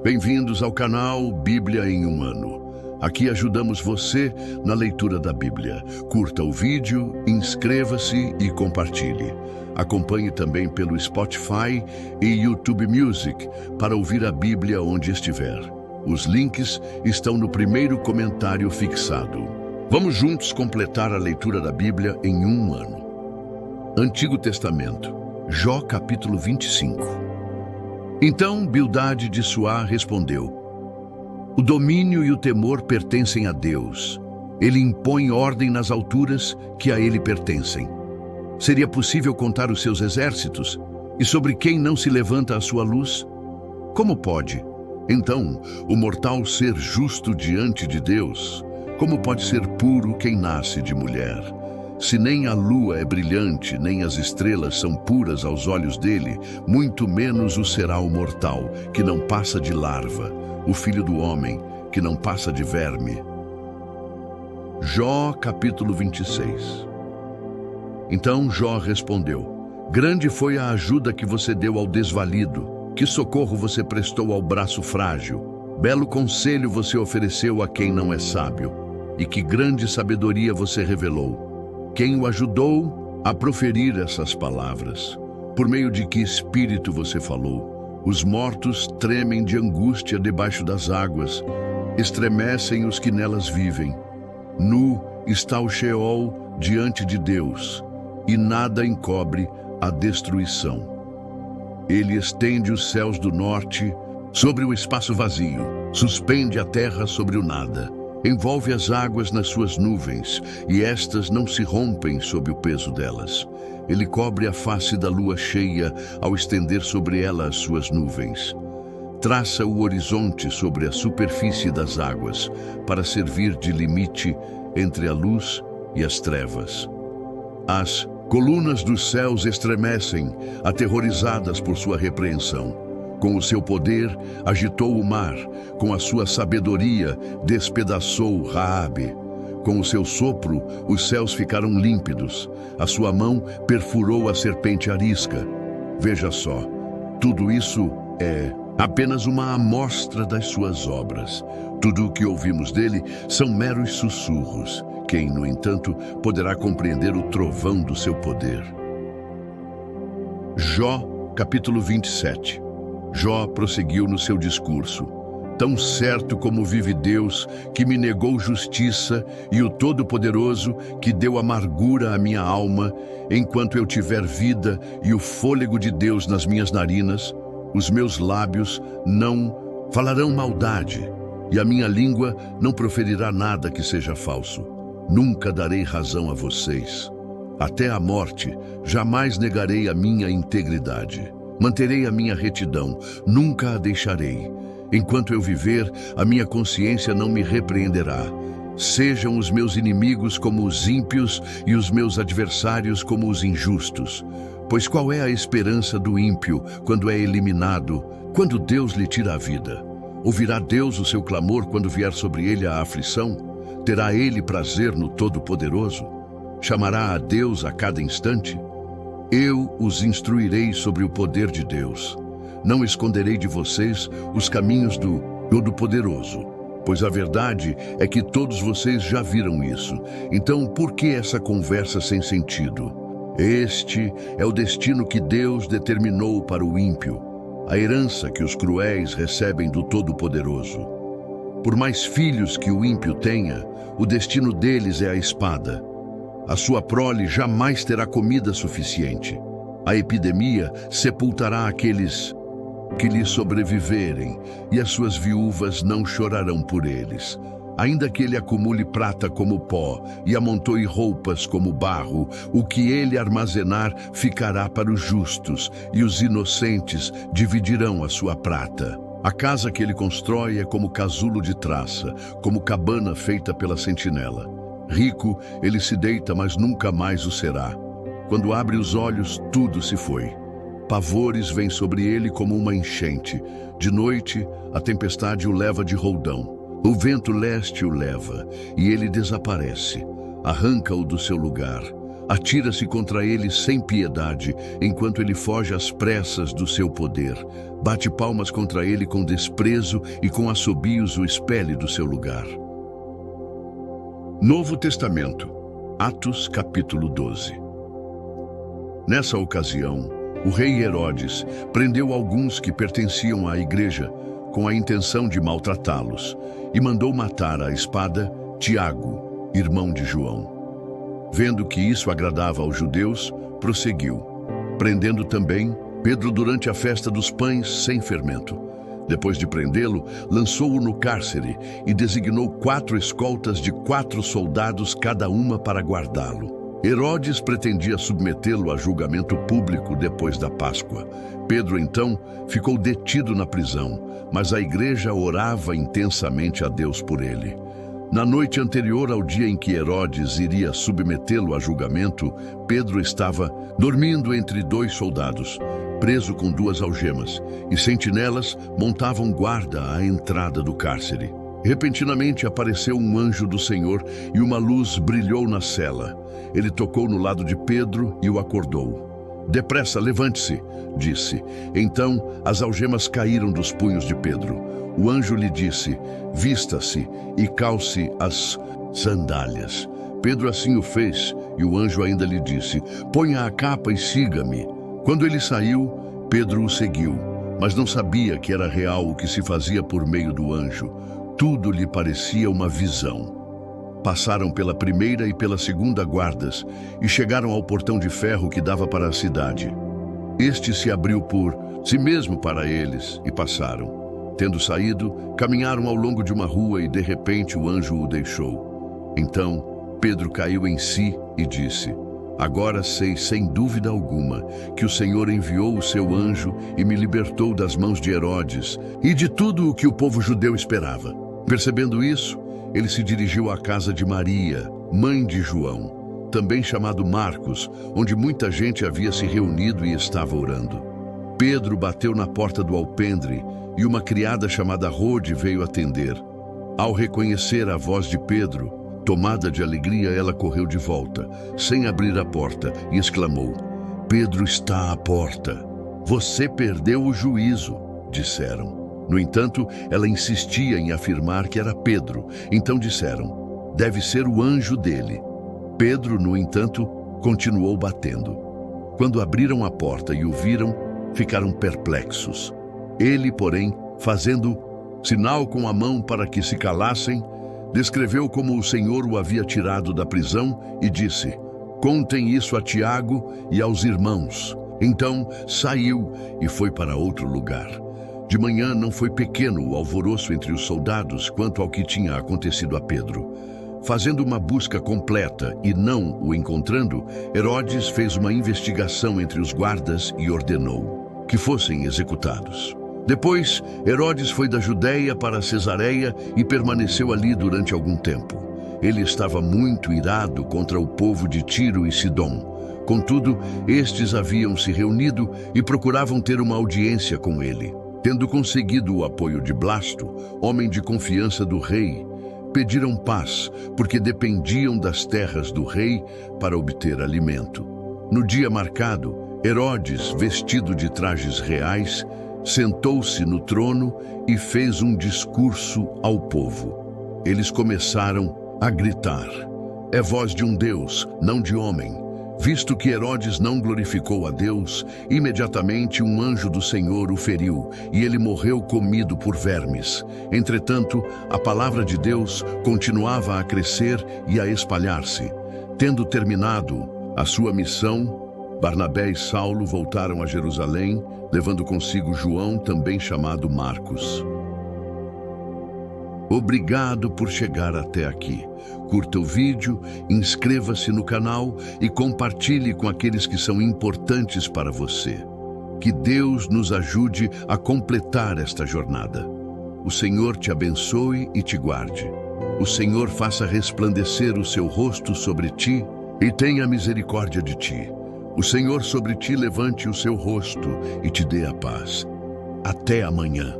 Bem-vindos ao canal Bíblia em um Ano. Aqui ajudamos você na leitura da Bíblia. Curta o vídeo, inscreva-se e compartilhe. Acompanhe também pelo Spotify e YouTube Music para ouvir a Bíblia onde estiver. Os links estão no primeiro comentário fixado. Vamos juntos completar a leitura da Bíblia em um ano. Antigo Testamento, Jó capítulo 25. Então Bildade de Suá respondeu: O domínio e o temor pertencem a Deus. Ele impõe ordem nas alturas que a ele pertencem. Seria possível contar os seus exércitos? E sobre quem não se levanta a sua luz? Como pode, então, o mortal ser justo diante de Deus? Como pode ser puro quem nasce de mulher? Se nem a lua é brilhante, nem as estrelas são puras aos olhos dele, muito menos o será o mortal, que não passa de larva, o filho do homem, que não passa de verme. Jó capítulo 26. Então Jó respondeu: Grande foi a ajuda que você deu ao desvalido, que socorro você prestou ao braço frágil. Belo conselho você ofereceu a quem não é sábio, e que grande sabedoria você revelou. Quem o ajudou a proferir essas palavras? Por meio de que espírito você falou? Os mortos tremem de angústia debaixo das águas, estremecem os que nelas vivem. Nu está o Sheol diante de Deus, e nada encobre a destruição. Ele estende os céus do norte sobre o espaço vazio, suspende a terra sobre o nada. Envolve as águas nas suas nuvens, e estas não se rompem sob o peso delas. Ele cobre a face da lua cheia ao estender sobre ela as suas nuvens. Traça o horizonte sobre a superfície das águas, para servir de limite entre a luz e as trevas. As colunas dos céus estremecem, aterrorizadas por sua repreensão. Com o seu poder, agitou o mar. Com a sua sabedoria, despedaçou Raabe. Com o seu sopro, os céus ficaram límpidos. A sua mão perfurou a serpente arisca. Veja só, tudo isso é apenas uma amostra das suas obras. Tudo o que ouvimos dele são meros sussurros. Quem, no entanto, poderá compreender o trovão do seu poder? Jó, capítulo 27. Jó prosseguiu no seu discurso: Tão certo como vive Deus, que me negou justiça, e o Todo-Poderoso, que deu amargura à minha alma, enquanto eu tiver vida e o fôlego de Deus nas minhas narinas, os meus lábios não falarão maldade, e a minha língua não proferirá nada que seja falso. Nunca darei razão a vocês. Até a morte, jamais negarei a minha integridade. Manterei a minha retidão, nunca a deixarei. Enquanto eu viver, a minha consciência não me repreenderá. Sejam os meus inimigos como os ímpios e os meus adversários como os injustos. Pois qual é a esperança do ímpio quando é eliminado, quando Deus lhe tira a vida? Ouvirá Deus o seu clamor quando vier sobre ele a aflição? Terá ele prazer no Todo-Poderoso? Chamará a Deus a cada instante? Eu os instruirei sobre o poder de Deus. Não esconderei de vocês os caminhos do Todo-Poderoso, pois a verdade é que todos vocês já viram isso. Então, por que essa conversa sem sentido? Este é o destino que Deus determinou para o ímpio, a herança que os cruéis recebem do Todo-Poderoso. Por mais filhos que o ímpio tenha, o destino deles é a espada. A sua prole jamais terá comida suficiente. A epidemia sepultará aqueles que lhe sobreviverem, e as suas viúvas não chorarão por eles. Ainda que ele acumule prata como pó e amontoe roupas como barro, o que ele armazenar ficará para os justos, e os inocentes dividirão a sua prata. A casa que ele constrói é como casulo de traça, como cabana feita pela sentinela. Rico, ele se deita, mas nunca mais o será. Quando abre os olhos, tudo se foi. Pavores vêm sobre ele como uma enchente. De noite, a tempestade o leva de roldão. O vento leste o leva, e ele desaparece. Arranca-o do seu lugar. atira-se contra ele sem piedade, enquanto ele foge às pressas do seu poder. Bate palmas contra ele com desprezo e com assobios o expele do seu lugar. Novo Testamento, Atos capítulo 12. Nessa ocasião, o rei Herodes prendeu alguns que pertenciam à igreja com a intenção de maltratá-los e mandou matar à espada Tiago, irmão de João. Vendo que isso agradava aos judeus, prosseguiu, prendendo também Pedro durante a festa dos pães sem fermento. Depois de prendê-lo, lançou-o no cárcere e designou 4 escoltas de 4 soldados cada uma para guardá-lo. Herodes pretendia submetê-lo a julgamento público depois da Páscoa. Pedro, então, ficou detido na prisão, mas a igreja orava intensamente a Deus por ele. Na noite anterior ao dia em que Herodes iria submetê-lo a julgamento, Pedro estava dormindo entre 2 soldados, preso com 2 algemas, e sentinelas montavam guarda à entrada do cárcere. Repentinamente apareceu um anjo do Senhor e uma luz brilhou na cela. Ele tocou no lado de Pedro e o acordou. "Depressa, levante-se", disse. Então as algemas caíram dos punhos de Pedro. O anjo lhe disse: "Vista-se e calce as sandálias." Pedro assim o fez, e o anjo ainda lhe disse: "Ponha a capa e siga-me." Quando ele saiu, Pedro o seguiu, mas não sabia que era real o que se fazia por meio do anjo. Tudo lhe parecia uma visão. Passaram pela primeira e pela segunda guardas e chegaram ao portão de ferro que dava para a cidade. Este se abriu por si mesmo para eles e passaram. Tendo saído, caminharam ao longo de uma rua e de repente o anjo o deixou. Então Pedro caiu em si e disse: "Agora sei sem dúvida alguma que o Senhor enviou o seu anjo e me libertou das mãos de Herodes e de tudo o que o povo judeu esperava." Percebendo isso, ele se dirigiu à casa de Maria, mãe de João, também chamado Marcos, onde muita gente havia se reunido e estava orando. Pedro bateu na porta do alpendre e uma criada chamada Rode veio atender. Ao reconhecer a voz de Pedro, tomada de alegria, ela correu de volta, sem abrir a porta, e exclamou: "Pedro está à porta." "Você perdeu o juízo", disseram. No entanto, ela insistia em afirmar que era Pedro. Então disseram: "Deve ser o anjo dele." Pedro, no entanto, continuou batendo. Quando abriram a porta e o viram, ficaram perplexos. Ele, porém, fazendo sinal com a mão para que se calassem, descreveu como o Senhor o havia tirado da prisão e disse: "Contem isso a Tiago e aos irmãos." Então saiu e foi para outro lugar. De manhã não foi pequeno o alvoroço entre os soldados quanto ao que tinha acontecido a Pedro. Fazendo uma busca completa e não o encontrando, Herodes fez uma investigação entre os guardas e ordenou que fossem executados. Depois, Herodes foi da Judeia para Cesareia e permaneceu ali durante algum tempo. Ele estava muito irado contra o povo de Tiro e Sidom. Contudo, estes haviam se reunido e procuravam ter uma audiência com ele. Tendo conseguido o apoio de Blasto, homem de confiança do rei, pediram paz, porque dependiam das terras do rei para obter alimento. No dia marcado, Herodes, vestido de trajes reais, sentou-se no trono e fez um discurso ao povo. Eles começaram a gritar: "É voz de um Deus, não de homem." Visto que Herodes não glorificou a Deus, imediatamente um anjo do Senhor o feriu, e ele morreu comido por vermes. Entretanto, a palavra de Deus continuava a crescer e a espalhar-se. Tendo terminado a sua missão, Barnabé e Saulo voltaram a Jerusalém, levando consigo João, também chamado Marcos. Obrigado por chegar até aqui. Curta o vídeo, inscreva-se no canal e compartilhe com aqueles que são importantes para você. Que Deus nos ajude a completar esta jornada. O Senhor te abençoe e te guarde. O Senhor faça resplandecer o seu rosto sobre ti e tenha misericórdia de ti. O Senhor sobre ti levante o seu rosto e te dê a paz. Até amanhã.